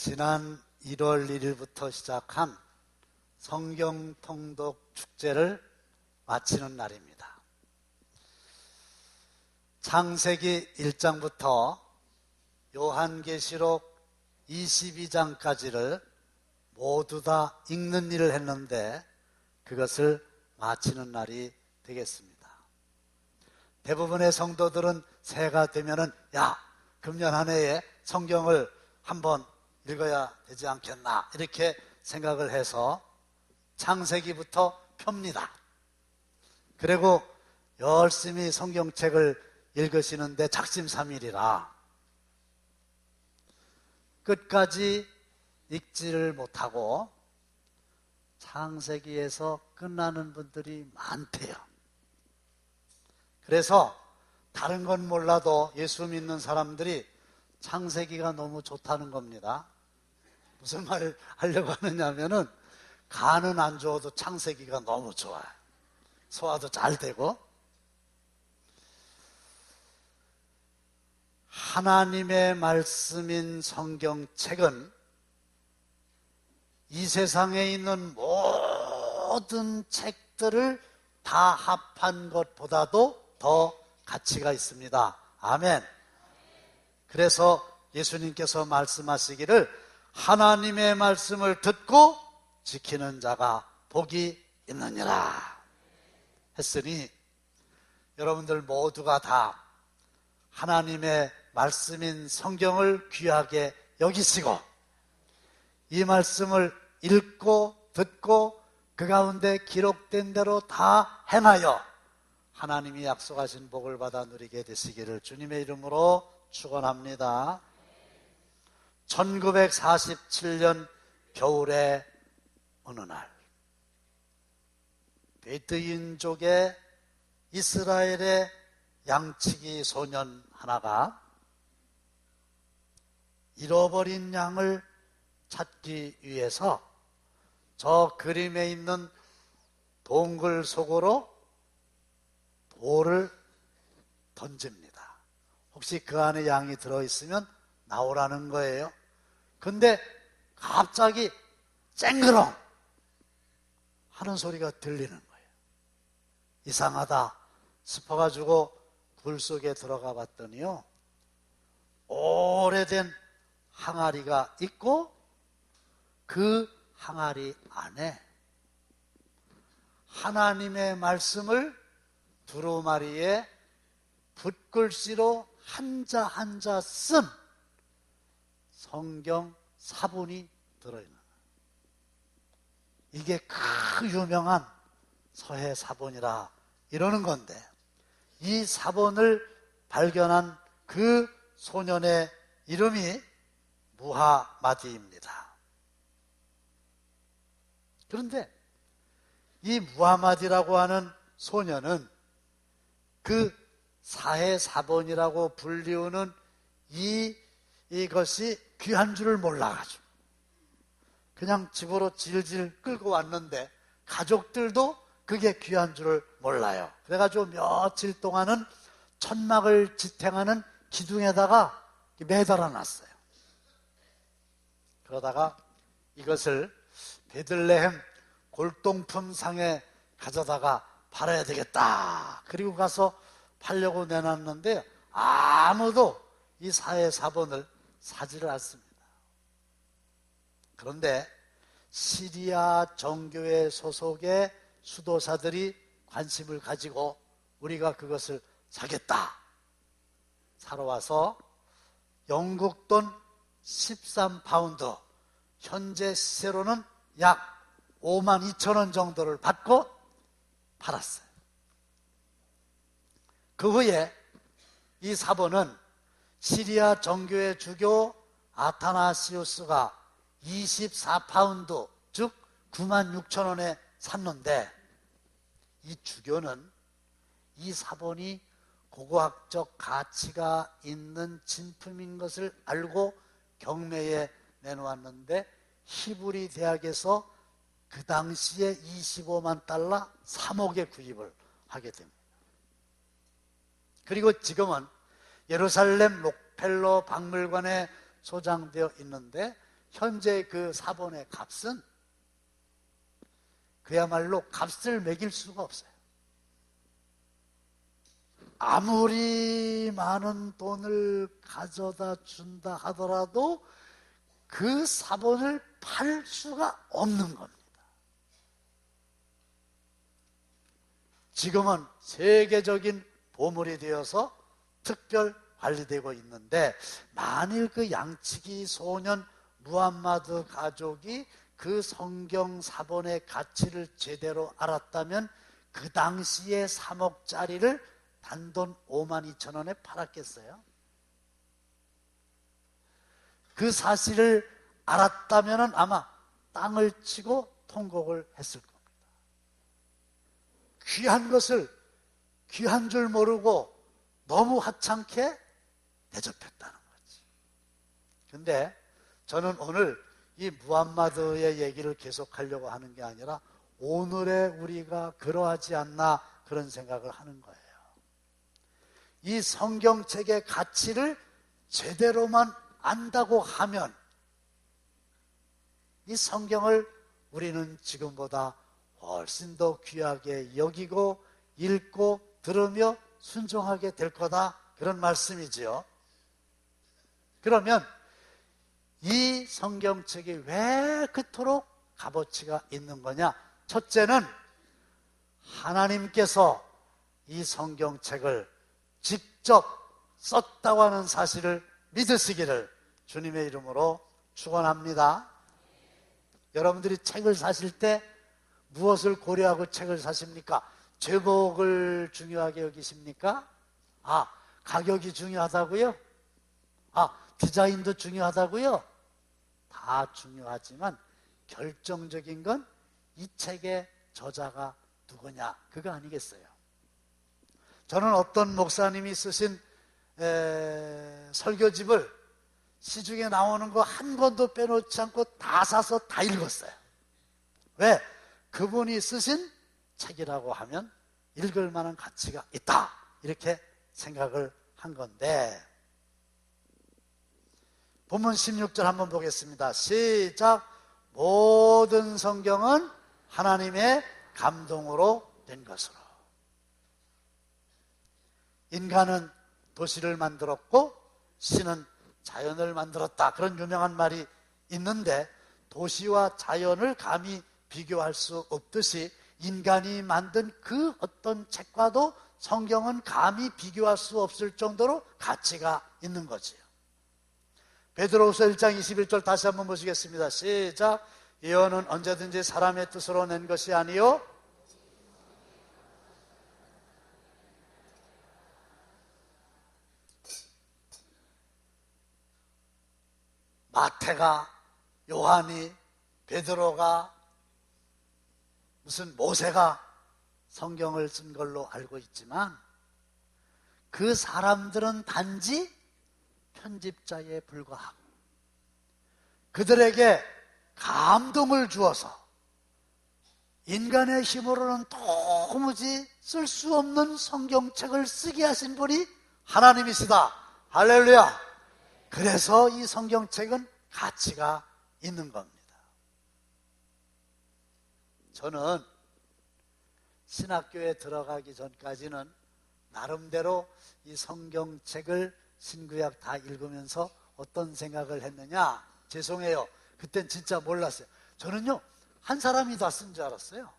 지난 1월 1일부터 시작한 성경 통독 축제를 마치는 날입니다. 창세기 1장부터 요한계시록 22장까지를 모두 다 읽는 일을 했는데 그것을 마치는 날이 되겠습니다. 대부분의 성도들은 새해가 되면은 금년 한 해에 성경을 한번 읽어야 되지 않겠나 이렇게 생각을 해서 창세기부터 펴니다. 그리고 열심히 성경책을 읽으시는데 작심삼일이라 끝까지 읽지를 못하고 창세기에서 끝나는 분들이 많대요. 그래서 다른 건 몰라도 예수 믿는 사람들이 창세기가 너무 좋다는 겁니다. 무슨 말을 하려고 하느냐면은 간은 안 좋아도 창세기가 너무 좋아요. 소화도 잘 되고. 하나님의 말씀인 성경책은 이 세상에 있는 모든 책들을 다 합한 것보다도 더 가치가 있습니다. 아멘. 그래서 예수님께서 말씀하시기를 하나님의 말씀을 듣고 지키는 자가 복이 있느니라 했으니 여러분들 모두가 다 하나님의 말씀인 성경을 귀하게 여기시고 이 말씀을 읽고 듣고 그 가운데 기록된 대로 다 행하여 하나님이 약속하신 복을 받아 누리게 되시기를 주님의 이름으로 축원합니다. 1947년 겨울의 어느 날 베두인족의 이스라엘의 양치기 소년 하나가 잃어버린 양을 찾기 위해서 저 그림에 있는 동굴 속으로 돌을 던집니다. 혹시 그 안에 양이 들어있으면 나오라는 거예요. 근데 갑자기 쨍그렁 하는 소리가 들리는 거예요. 이상하다 싶어가지고 굴 속에 들어가 봤더니요, 오래된 항아리가 있고 그 항아리 안에 하나님의 말씀을 두루마리에 붓글씨로 한자 한자 쓴 성경 사본이 들어있는 거예요. 이게 그 유명한 서해 사본이라 이러는 건데 이 사본을 발견한 그 소년의 이름이 무하마디입니다. 그런데 이 무하마디라고 하는 소년은 그 사해 사본이라고 불리우는 이것이 귀한 줄을 몰라가지고 그냥 집으로 질질 끌고 왔는데 가족들도 그게 귀한 줄을 몰라요. 그래가지고 며칠 동안은 천막을 지탱하는 기둥에다가 매달아 놨어요. 그러다가 이것을 베들레헴 골동품상에 가져다가 팔아야 되겠다. 그리고 가서 팔려고 내놨는데 아무도 이 사해 사본을 사지를 않습니다. 그런데 시리아 정교회 소속의 수도사들이 관심을 가지고 우리가 그것을 사겠다. 사러 와서 영국 돈 13파운드, 현재 시세로는 약 52,000원 정도를 받고 팔았어요. 그 후에 이 사본은 시리아 정교회 주교 아타나시우스가 24파운드, 즉 96,000원에 샀는데 이 주교는 이 사본이 고고학적 가치가 있는 진품인 것을 알고 경매에 내놓았는데 히브리 대학에서 그 당시에 25만 달러 3억에 구입을 하게 됩니다. 그리고 지금은 예루살렘 록펠러 박물관에 소장되어 있는데 현재 그 사본의 값은 그야말로 값을 매길 수가 없어요. 아무리 많은 돈을 가져다 준다 하더라도 그 사본을 팔 수가 없는 겁니다. 지금은 세계적인 보물이 되어서 특별 관리되고 있는데, 만일 그 양치기 소년 무함마드 가족이 그 성경 사본의 가치를 제대로 알았다면 그 당시에 3억짜리를 단돈 52,000원에 팔았겠어요? 그 사실을 알았다면 아마 땅을 치고 통곡을 했을 겁니다. 귀한 것을 귀한 줄 모르고 너무 하찮게 대접했다는 거지. 근데 저는 오늘 이 무함마드의 얘기를 계속하려고 하는 게 아니라 오늘의 우리가 그러하지 않나 그런 생각을 하는 거예요. 이 성경책의 가치를 제대로만 안다고 하면 이 성경을 우리는 지금보다 훨씬 더 귀하게 여기고 읽고 들으며 순종하게 될 거다, 그런 말씀이지요. 그러면 이 성경책이 왜 그토록 값어치가 있는 거냐? 첫째는 하나님께서 이 성경책을 직접 썼다고 하는 사실을 믿으시기를 주님의 이름으로 축원합니다. 여러분들이 책을 사실 때 무엇을 고려하고 책을 사십니까? 제목을 중요하게 여기십니까? 가격이 중요하다고요? 디자인도 중요하다고요? 다 중요하지만 결정적인 건 이 책의 저자가 누구냐, 그거 아니겠어요? 저는 어떤 목사님이 쓰신 설교집을 시중에 나오는 거 한 권도 빼놓지 않고 다 사서 다 읽었어요. 왜? 그분이 쓰신 책이라고 하면 읽을 만한 가치가 있다, 이렇게 생각을 한 건데, 본문 16절 한번 보겠습니다. 시작. 모든 성경은 하나님의 감동으로 된 것으로. 인간은 도시를 만들었고 신은 자연을 만들었다, 그런 유명한 말이 있는데, 도시와 자연을 감히 비교할 수 없듯이 인간이 만든 그 어떤 책과도 성경은 감히 비교할 수 없을 정도로 가치가 있는 거지요. 베드로후서 1장 21절 다시 한번 보시겠습니다. 시작. 예언은 언제든지 사람의 뜻으로 낸 것이 아니요 마태가, 요한이, 베드로가, 무슨 모세가 성경을 쓴 걸로 알고 있지만 그 사람들은 단지 편집자에 불과하고 그들에게 감동을 주어서 인간의 힘으로는 도무지 쓸 수 없는 성경책을 쓰게 하신 분이 하나님이시다. 할렐루야. 그래서 이 성경책은 가치가 있는 겁니다. 저는 신학교에 들어가기 전까지는 나름대로 이 성경책을 신구약 다 읽으면서 어떤 생각을 했느냐? 죄송해요, 그땐 진짜 몰랐어요. 저는요, 한 사람이 다 쓴 줄 알았어요.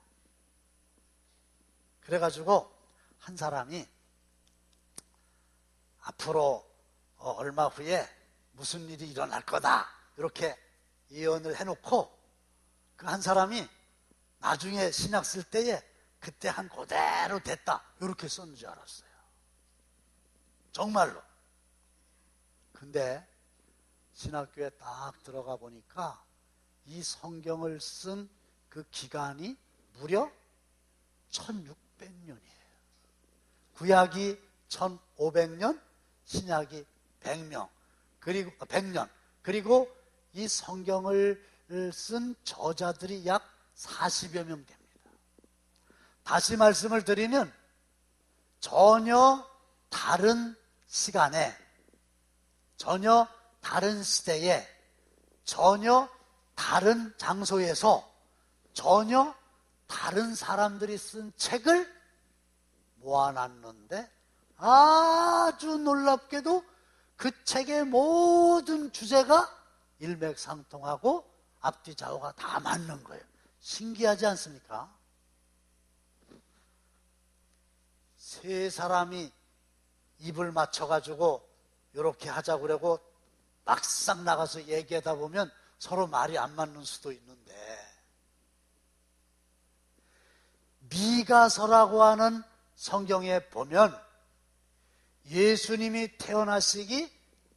그래가지고 한 사람이 앞으로 얼마 후에 무슨 일이 일어날 거다, 이렇게 예언을 해놓고 그 한 사람이 나중에 신약 쓸 때에 그때 한 그대로 됐다, 이렇게 썼는 줄 알았어요. 정말로. 근데 신학교에 딱 들어가 보니까 이 성경을 쓴 그 기간이 무려 1600년이에요. 구약이 1500년, 신약이 100년. 그리고 이 성경을 쓴 저자들이 약 40여 명 됩니다. 다시 말씀을 드리면 전혀 다른 시간에, 전혀 다른 시대에 전혀 다른 장소에서 전혀 다른 사람들이 쓴 책을 모아놨는데 아주 놀랍게도 그 책의 모든 주제가 일맥상통하고 앞뒤 좌우가 다 맞는 거예요. 신기하지 않습니까? 세 사람이 입을 맞춰가지고 이렇게 하자고 그러고 막상 나가서 얘기하다 보면 서로 말이 안 맞는 수도 있는데, 미가서라고 하는 성경에 보면 예수님이 태어나시기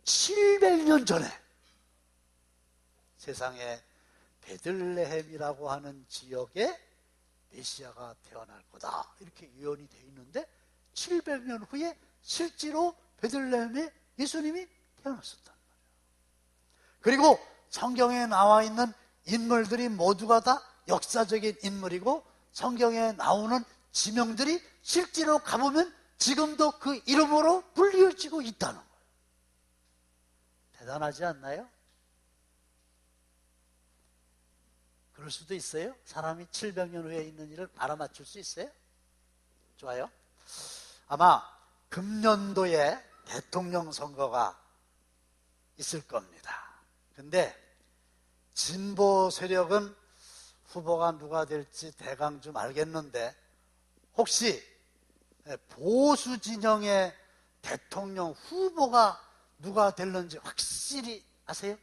700년 전에 세상에 베들레헴이라고 하는 지역에 메시아가 태어날 거다 이렇게 예언이 되어 있는데 700년 후에 실제로 베들레헴에 예수님이 태어났었단 말이에요. 그리고 성경에 나와 있는 인물들이 모두가 다 역사적인 인물이고 성경에 나오는 지명들이 실제로 가보면 지금도 그 이름으로 불리어지고 있다는 거예요. 대단하지 않나요? 그럴 수도 있어요? 사람이 700년 후에 있는 일을 알아맞힐 수 있어요? 좋아요. 아마 금년도에 대통령 선거가 있을 겁니다. 근데 진보 세력은 후보가 누가 될지 대강 좀 알겠는데 혹시 보수 진영의 대통령 후보가 누가 될는지 확실히 아세요?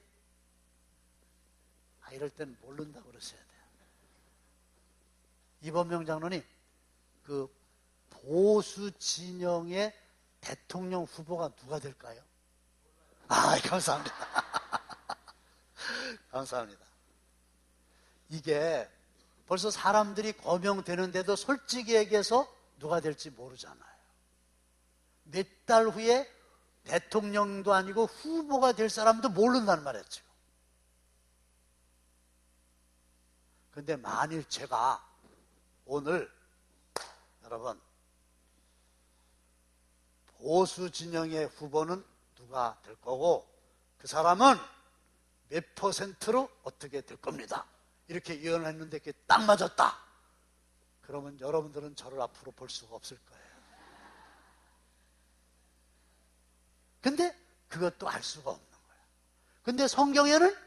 이럴 땐 모른다고 그러셔야 돼요. 이범명 장로님, 그 보수 진영의 대통령 후보가 누가 될까요? 감사합니다. 감사합니다. 이게 벌써 사람들이 거명되는데도 솔직히 얘기해서 누가 될지 모르잖아요. 몇 달 후에 대통령도 아니고 후보가 될 사람도 모른다는 말이었죠. 근데 만일 제가 오늘 여러분 보수 진영의 후보는 누가 될 거고 그 사람은 몇 %로 어떻게 될 겁니다. 이렇게 예언을 했는데 그게 딱 맞았다. 그러면 여러분들은 저를 앞으로 볼 수가 없을 거예요. 근데 그것도 알 수가 없는 거예요. 근데 성경에는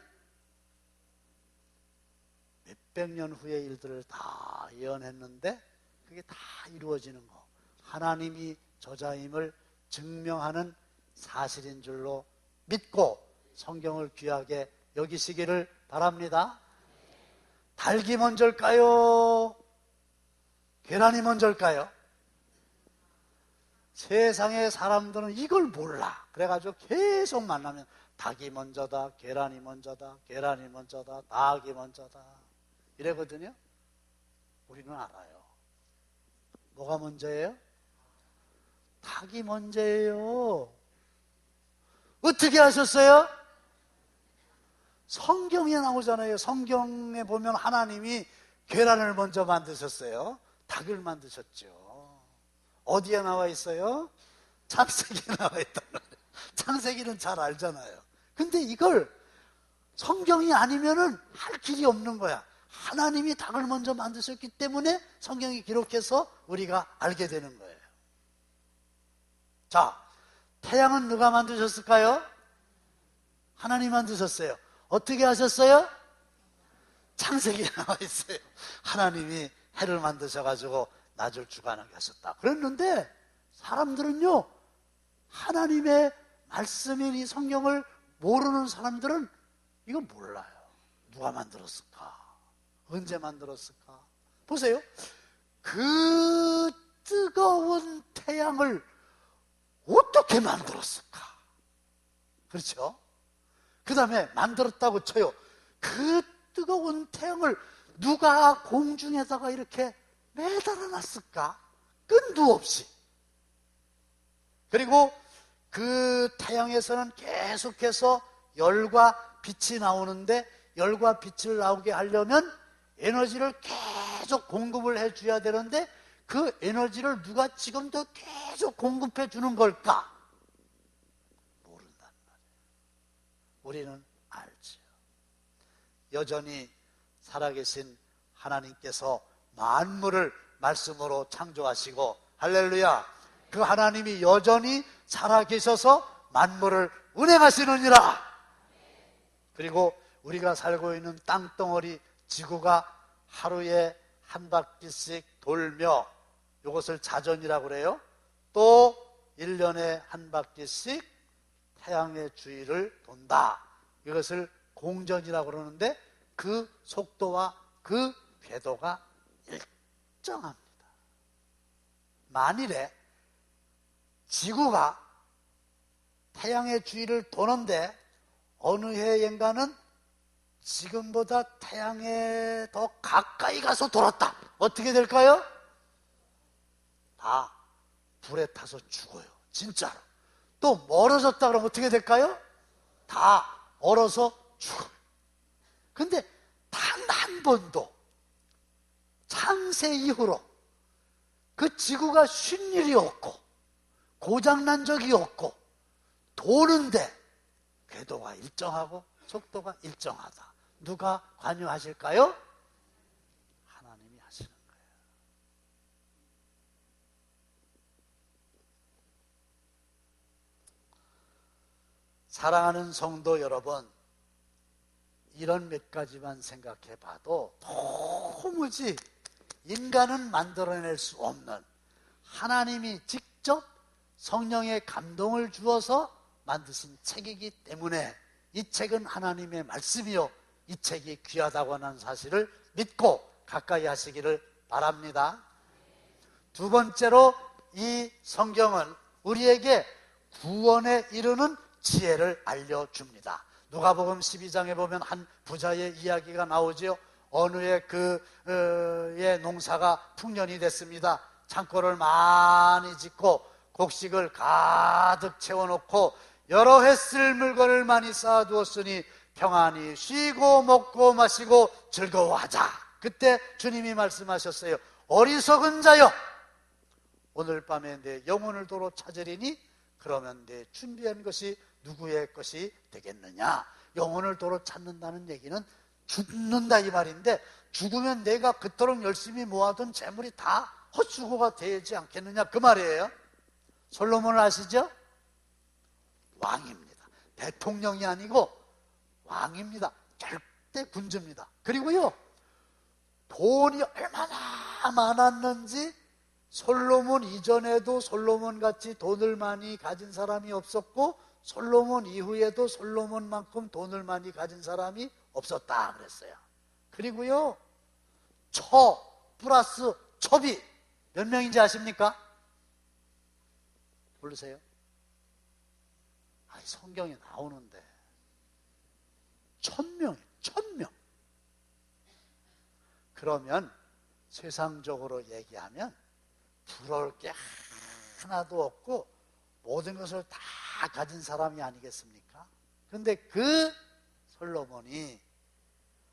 몇백 년 후의 일들을 다 예언했는데 그게 다 이루어지는 거. 하나님이 저자임을 증명하는 사실인 줄로 믿고 성경을 귀하게 여기시기를 바랍니다. 닭이 먼저일까요? 계란이 먼저일까요? 세상의 사람들은 이걸 몰라. 그래가지고 계속 만나면 닭이 먼저다, 계란이 먼저다, 계란이 먼저다, 닭이 먼저다 이래거든요. 우리는 알아요. 뭐가 먼저예요? 닭이 먼저예요. 어떻게 하셨어요? 성경에 나오잖아요. 성경에 보면 하나님이 계란을 먼저 만드셨어요. 닭을 만드셨죠. 어디에 나와 있어요? 창세기에 나와 있단 말이에요. 창세기는 잘 알잖아요. 근데 이걸 성경이 아니면은 할 길이 없는 거야. 하나님이 닭을 먼저 만드셨기 때문에 성경이 기록해서 우리가 알게 되는 거예요. 자, 태양은 누가 만드셨을까요? 하나님 만드셨어요. 어떻게 하셨어요? 창세기에 나와 있어요. 하나님이 해를 만드셔가지고 낮을 주관하게 하셨다. 그랬는데 사람들은요, 하나님의 말씀인 이 성경을 모르는 사람들은 이거 몰라요. 누가 만들었을까? 언제 만들었을까? 보세요. 그 뜨거운 태양을 어떻게 만들었을까? 그렇죠? 그 다음에 만들었다고 쳐요. 그 뜨거운 태양을 누가 공중에다가 이렇게 매달아 놨을까? 끈도 없이. 그리고 그 태양에서는 계속해서 열과 빛이 나오는데 열과 빛을 나오게 하려면 에너지를 계속 공급을 해줘야 되는데 그 에너지를 누가 지금도 계속 공급해 주는 걸까? 모른단 말이에요. 우리는 알죠. 여전히 살아계신 하나님께서 만물을 말씀으로 창조하시고, 할렐루야, 그 하나님이 여전히 살아계셔서 만물을 운행하시느니라. 그리고 우리가 살고 있는 땅덩어리 지구가 하루에 한 바퀴씩 돌며, 이것을 자전이라고 그래요. 또 1년에 한 바퀴씩 태양의 주위를 돈다. 이것을 공전이라고 그러는데, 그 속도와 그 궤도가 일정합니다. 만일에 지구가 태양의 주위를 도는데 어느 해인가는 지금보다 태양에 더 가까이 가서 돌았다. 어떻게 될까요? 다 불에 타서 죽어요. 진짜로. 또 멀어졌다 그러면 어떻게 될까요? 다 얼어서 죽어요. 근데 단 한 번도 창세 이후로 그 지구가 쉰 일이 없고 고장난 적이 없고 도는데 궤도가 일정하고 속도가 일정하다. 누가 관여하실까요? 하나님이 하시는 거예요. 사랑하는 성도 여러분, 이런 몇 가지만 생각해 봐도 도무지 인간은 만들어낼 수 없는, 하나님이 직접 성령의 감동을 주어서 만드신 책이기 때문에 이 책은 하나님의 말씀이요, 이 책이 귀하다고 하는 사실을 믿고 가까이 하시기를 바랍니다. 두 번째로, 이 성경은 우리에게 구원에 이르는 지혜를 알려줍니다. 누가복음 12장에 보면 한 부자의 이야기가 나오지요. 어느 해 그의 농사가 풍년이 됐습니다. 창고를 많이 짓고 곡식을 가득 채워놓고 여러 해 쓸 물건을 많이 쌓아두었으니 평안히 쉬고 먹고 마시고 즐거워하자. 그때 주님이 말씀하셨어요. 어리석은 자여, 오늘 밤에 내 영혼을 도로 찾으리니 그러면 내 준비한 것이 누구의 것이 되겠느냐. 영혼을 도로 찾는다는 얘기는 죽는다 이 말인데, 죽으면 내가 그토록 열심히 모아둔 재물이 다 헛수고가 되지 않겠느냐 그 말이에요. 솔로몬을 아시죠? 왕입니다. 대통령이 아니고 왕입니다. 절대 군주입니다. 그리고요, 돈이 얼마나 많았는지 솔로몬 이전에도 솔로몬같이 돈을 많이 가진 사람이 없었고, 솔로몬 이후에도 솔로몬만큼 돈을 많이 가진 사람이 없었다 그랬어요. 그리고요, 플러스 첩이 몇 명인지 아십니까? 모르세요? 성경에 나오는데 1000명이에요. 1000명. 그러면 세상적으로 얘기하면 부러울 게 하나도 없고 모든 것을 다 가진 사람이 아니겠습니까? 그런데 그 솔로몬이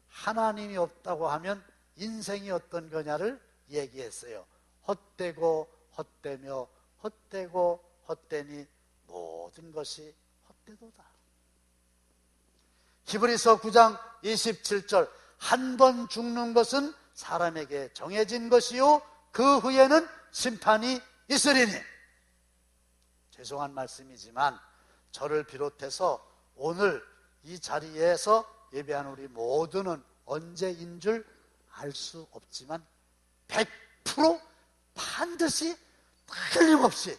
하나님이 없다고 하면 인생이 어떤 거냐를 얘기했어요. 헛되고 헛되며 헛되고 헛되니 모든 것이 헛되도다. 히브리서 9장 27절, 한 번 죽는 것은 사람에게 정해진 것이요 그 후에는 심판이 있으리니. 죄송한 말씀이지만 저를 비롯해서 오늘 이 자리에서 예배한 우리 모두는 언제인 줄 알 수 없지만 100% 반드시 틀림없이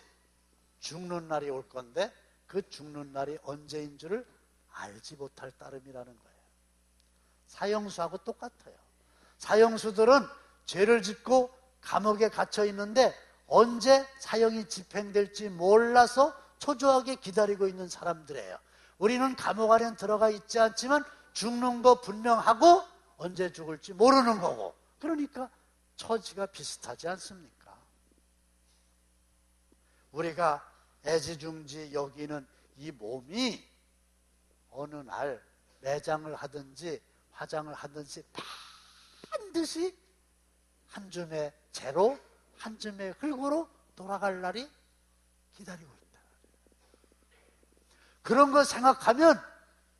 죽는 날이 올 건데, 그 죽는 날이 언제인 줄을 알지 못할 따름이라는 거예요. 사형수하고 똑같아요. 사형수들은 죄를 짓고 감옥에 갇혀 있는데 언제 사형이 집행될지 몰라서 초조하게 기다리고 있는 사람들이에요. 우리는 감옥 안에 들어가 있지 않지만 죽는 거 분명하고 언제 죽을지 모르는 거고, 그러니까 처지가 비슷하지 않습니까? 우리가 애지중지 여기는 이 몸이 어느 날 매장을 하든지 화장을 하든지 반드시 한 줌의 재로 한 줌의 흙으로 돌아갈 날이 기다리고 있다. 그런 거 생각하면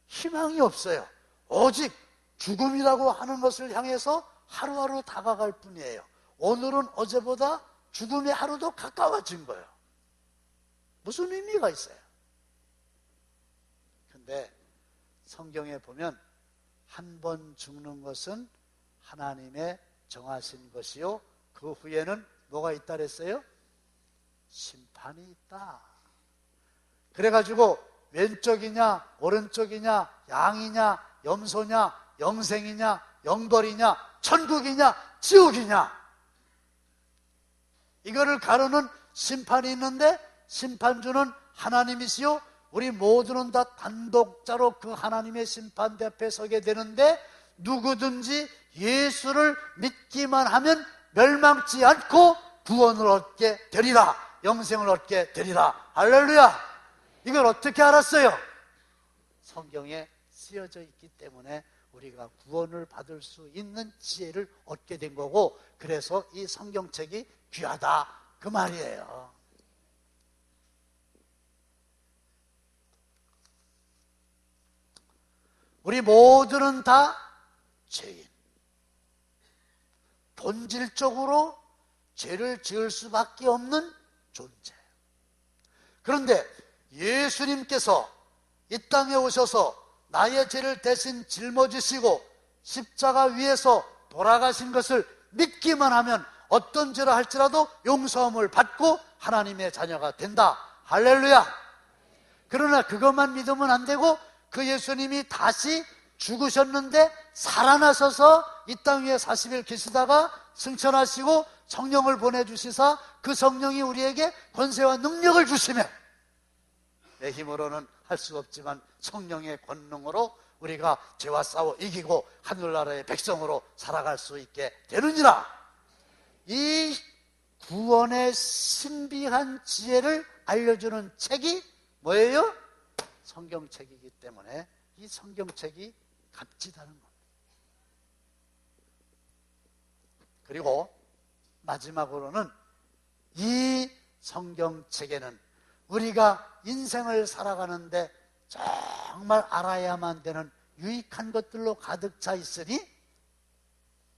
희망이 없어요. 오직 죽음이라고 하는 것을 향해서 하루하루 다가갈 뿐이에요. 오늘은 어제보다 죽음의 하루도 가까워진 거예요. 무슨 의미가 있어요? 근데 성경에 보면 한 번 죽는 것은 하나님의 정하신 것이요, 그 후에는 뭐가 있다 그랬어요? 심판이 있다. 그래가지고 왼쪽이냐 오른쪽이냐 양이냐 염소냐 영생이냐 영벌이냐 천국이냐 지옥이냐, 이거를 가르는 심판이 있는데 심판주는 하나님이시요, 우리 모두는 다 단독자로 그 하나님의 심판 앞에 서게 되는데, 누구든지 예수를 믿기만 하면 멸망치 않고 구원을 얻게 되리라, 영생을 얻게 되리라. 할렐루야. 이걸 어떻게 알았어요? 성경에 쓰여져 있기 때문에 우리가 구원을 받을 수 있는 지혜를 얻게 된 거고, 그래서 이 성경책이 귀하다 그 말이에요. 우리 모두는 다 죄인, 본질적으로 죄를 지을 수밖에 없는 존재예요. 그런데 예수님께서 이 땅에 오셔서 나의 죄를 대신 짊어지시고 십자가 위에서 돌아가신 것을 믿기만 하면 어떤 죄를 할지라도 용서함을 받고 하나님의 자녀가 된다. 할렐루야. 그러나 그것만 믿으면 안 되고, 그 예수님이 다시 죽으셨는데 살아나셔서 이 땅 위에 40일 계시다가 승천하시고 성령을 보내주시사 그 성령이 우리에게 권세와 능력을 주시며, 내 힘으로는 할 수 없지만 성령의 권능으로 우리가 죄와 싸워 이기고 하늘나라의 백성으로 살아갈 수 있게 되느니라. 이 구원의 신비한 지혜를 알려주는 책이 뭐예요? 성경책이기 때문에 이 성경책이 값지다는 겁니다. 그리고 마지막으로는 이 성경책에는 우리가 인생을 살아가는데 정말 알아야만 되는 유익한 것들로 가득 차 있으니,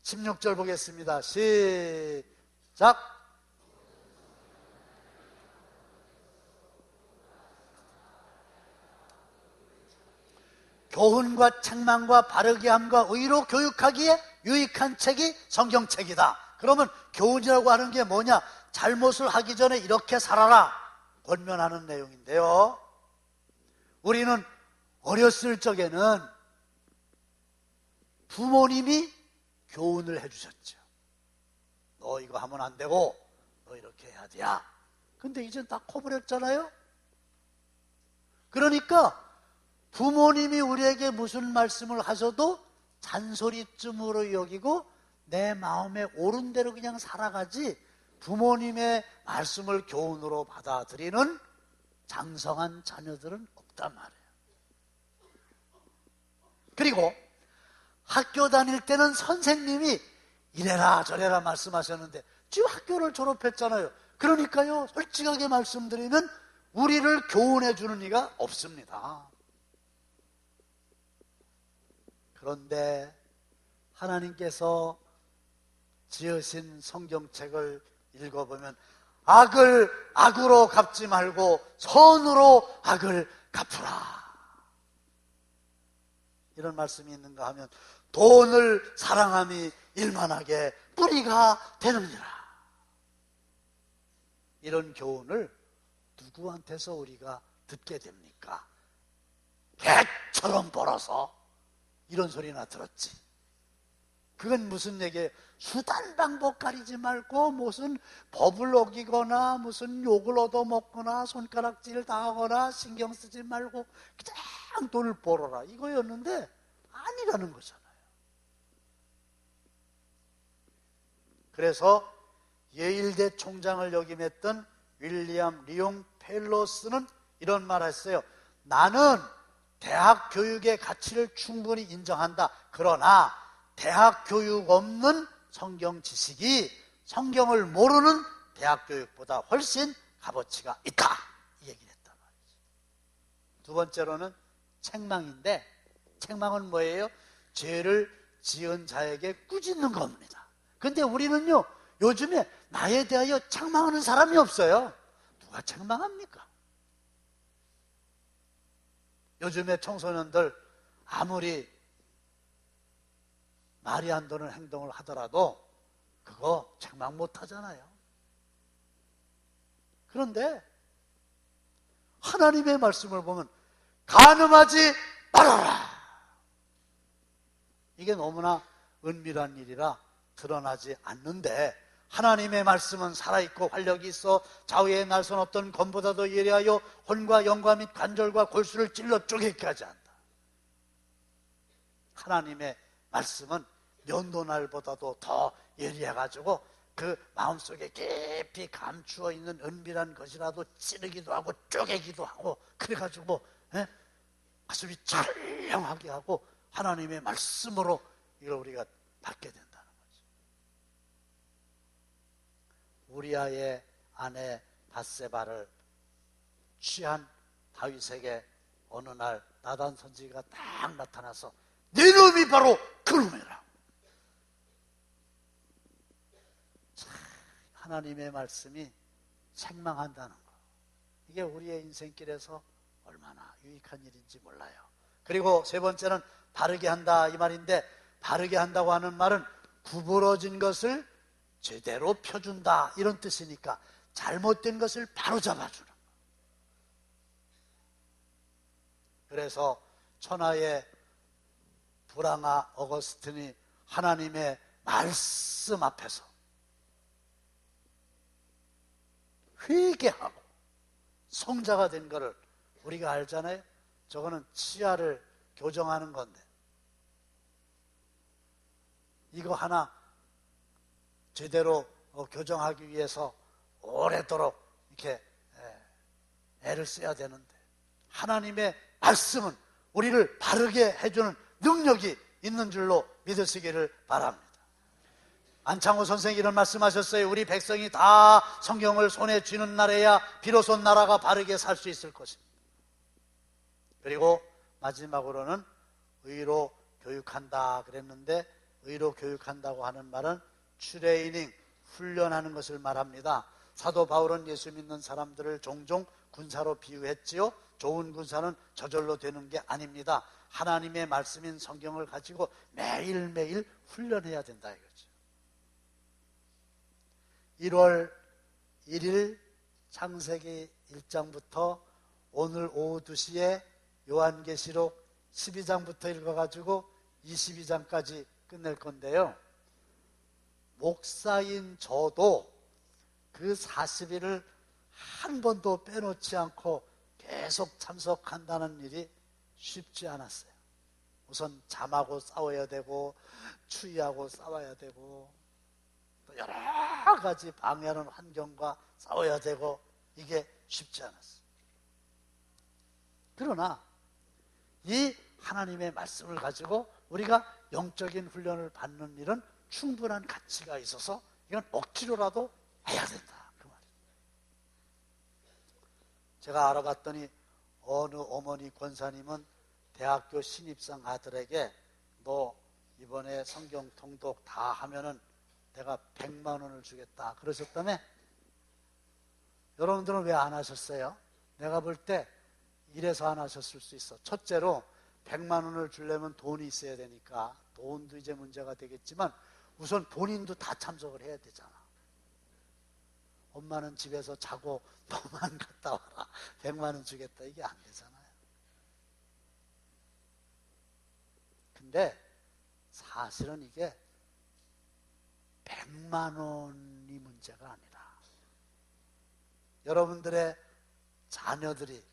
16절 보겠습니다. 시작. 교훈과 책망과 바르게 함과 의로 교육하기에 유익한 책이 성경책이다. 그러면 교훈이라고 하는 게 뭐냐? 잘못을 하기 전에 이렇게 살아라, 권면하는 내용인데요. 우리는 어렸을 적에는 부모님이 교훈을 해주셨죠. 너 이거 하면 안 되고 너 이렇게 해야 돼. 근데 이젠 다 커버렸잖아요. 그러니까 부모님이 우리에게 무슨 말씀을 하셔도 잔소리쯤으로 여기고 내 마음에 옳은 대로 그냥 살아가지, 부모님의 말씀을 교훈으로 받아들이는 장성한 자녀들은 없단 말이에요. 그리고 학교 다닐 때는 선생님이 이래라 저래라 말씀하셨는데 지금 학교를 졸업했잖아요. 그러니까요, 솔직하게 말씀드리면 우리를 교훈해 주는 이가 없습니다. 그런데 하나님께서 지으신 성경책을 읽어보면 악을 악으로 갚지 말고 선으로 악을 갚으라, 이런 말씀이 있는가 하면 돈을 사랑함이 일만하게 뿌리가 되느니라. 이런 교훈을 누구한테서 우리가 듣게 됩니까? 개처럼 벌어서 이런 소리나 들었지. 그건 무슨 얘기예요? 수단 방법 가리지 말고 무슨 법을 어기거나 무슨 욕을 얻어먹거나 손가락질 당하거나 신경 쓰지 말고 그냥 돈을 벌어라, 이거였는데 아니라는 거잖아요. 그래서 예일대 총장을 역임했던 윌리엄 리용 펠로스는 이런 말을 했어요. 나는 대학 교육의 가치를 충분히 인정한다. 그러나 대학 교육 없는 성경 지식이 성경을 모르는 대학 교육보다 훨씬 값어치가 있다, 이 얘기를 했단 말이죠. 두 번째로는 책망인데, 책망은 뭐예요? 죄를 지은 자에게 꾸짖는 겁니다. 근데 우리는요, 요즘에 나에 대하여 책망하는 사람이 없어요. 누가 책망합니까? 요즘에 청소년들 아무리 말이 안 되는 행동을 하더라도 그거 책망 못 하잖아요. 그런데 하나님의 말씀을 보면 간음하지 말아라. 이게 너무나 은밀한 일이라 드러나지 않는데 하나님의 말씀은 살아있고 활력이 있어 좌우에 날선 어떤 검보다도 예리하여 혼과 영과 및 관절과 골수를 찔러 쪼개기까지 한다. 하나님의 말씀은 면도날보다도 더 예리해가지고 그 마음속에 깊이 감추어 있는 은밀한 것이라도 찌르기도 하고 쪼개기도 하고 그래가지고 가슴이 찰령하게 하고 하나님의 말씀으로 이걸 우리가 받게 된다는 거죠. 우리아의 아내 밧세바를 취한 다윗에게 어느 날 나단 선지기가 딱 나타나서 네 놈이 바로 그놈이라. 하나님의 말씀이 책망한다는 거, 이게 우리의 인생길에서 얼마나 유익한 일인지 몰라요. 그리고 세 번째는 바르게 한다 이 말인데, 바르게 한다고 하는 말은 구부러진 것을 제대로 펴준다 이런 뜻이니까 잘못된 것을 바로잡아주는 거. 그래서 천하의 불황아 어거스틴이 하나님의 말씀 앞에서 회개하고 성자가 된 것을 우리가 알잖아요. 저거는 치아를 교정하는 건데 이거 하나 제대로 교정하기 위해서 오래도록 이렇게 애를 써야 되는데 하나님의 말씀은 우리를 바르게 해주는 능력이 있는 줄로 믿으시기를 바랍니다. 안창호 선생이 이런 말씀하셨어요. 우리 백성이 다 성경을 손에 쥐는 날에야 비로소 나라가 바르게 살 수 있을 것입니다. 그리고 마지막으로는 의로 교육한다 그랬는데, 의로 교육한다고 하는 말은 트레이닝, 훈련하는 것을 말합니다. 사도 바울은 예수 믿는 사람들을 종종 군사로 비유했지요. 좋은 군사는 저절로 되는 게 아닙니다. 하나님의 말씀인 성경을 가지고 매일매일 훈련해야 된다 이거죠. 1월 1일 창세기 1장부터 오늘 오후 2시에 요한계시록 12장부터 읽어가지고 22장까지 끝낼 건데요. 목사인 저도 그 40일을 한 번도 빼놓지 않고 계속 참석한다는 일이 쉽지 않았어요. 우선 잠하고 싸워야 되고 추위하고 싸워야 되고 또 여러 가지 방해하는 환경과 싸워야 되고 이게 쉽지 않았어요. 그러나 이 하나님의 말씀을 가지고 우리가 영적인 훈련을 받는 일은 충분한 가치가 있어서 이건 억지로라도 해야 된다 그 말이에요. 제가 알아봤더니 어느 어머니 권사님은 대학교 신입생 아들에게 너 이번에 성경 통독 다 하면은 내가 100만 원을 주겠다 그러셨다며? 여러분들은 왜 안 하셨어요? 내가 볼 때 이래서 안 하셨을 수 있어. 첫째로 100만 원을 주려면 돈이 있어야 되니까 돈도 이제 문제가 되겠지만 우선 본인도 다 참석을 해야 되잖아. 엄마는 집에서 자고 너만 갔다 와라 100만 원 주겠다 이게 안 되잖아요. 근데 사실은 이게 100만 원이 문제가 아니라 여러분들의 자녀들이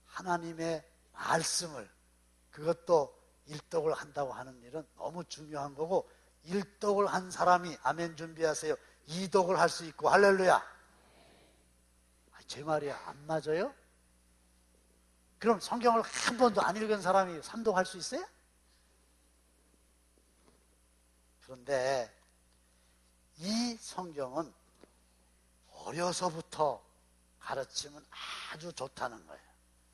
하나님의 말씀을, 그것도 일독을 한다고 하는 일은 너무 중요한 거고, 일독을 한 사람이 아멘 준비하세요. 이독을 할 수 있고 할렐루야. 제 말이 안 맞아요? 그럼 성경을 한 번도 안 읽은 사람이 삼독할 수 있어요? 그런데 이 성경은 어려서부터 가르치면 아주 좋다는 거예요.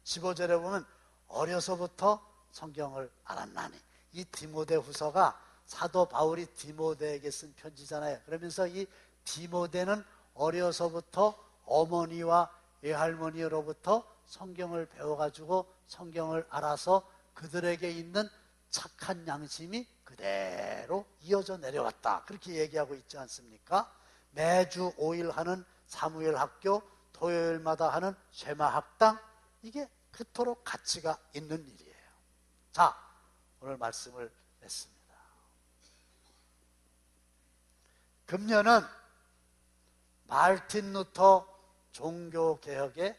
15절에 보면 어려서부터 성경을 알았나니 이 디모데후서가 사도 바울이 디모데에게 쓴 편지잖아요. 그러면서 이 디모데는 어려서부터 어머니와 외할머니로부터 성경을 배워가지고 성경을 알아서 그들에게 있는 착한 양심이 그대로 이어져 내려왔다. 그렇게 얘기하고 있지 않습니까? 매주 5일 하는 사무엘 학교, 토요일마다 하는 쉐마 학당, 이게 그토록 가치가 있는 일이에요. 자, 오늘 말씀을 냈습니다. 금년은 마르틴 루터 종교개혁의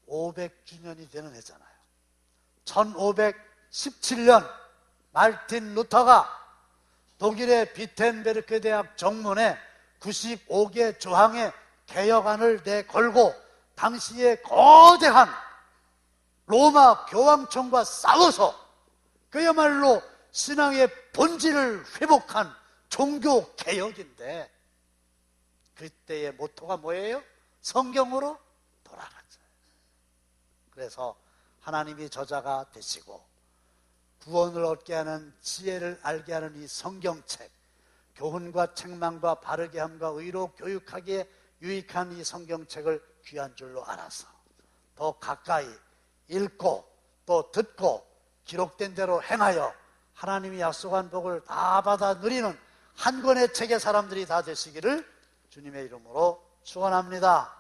500주년이 되는 해잖아요. 1517년 마르틴 루터가 독일의 비텐베르크 대학 정문에 95개 조항의 개혁안을 내걸고 당시의 거대한 로마 교황청과 싸워서 그야말로 신앙의 본질을 회복한 종교개혁인데, 그때의 모토가 뭐예요? 성경으로 돌아가자. 그래서 하나님이 저자가 되시고 구원을 얻게 하는 지혜를 알게 하는 이 성경책, 교훈과 책망과 바르게 함과 의로 교육하기에 유익한 이 성경책을 귀한 줄로 알아서 더 가까이 읽고 또 듣고 기록된 대로 행하여 하나님이 약속한 복을 다 받아 누리는 한 권의 책의 사람들이 다 되시기를 주님의 이름으로 축원합니다.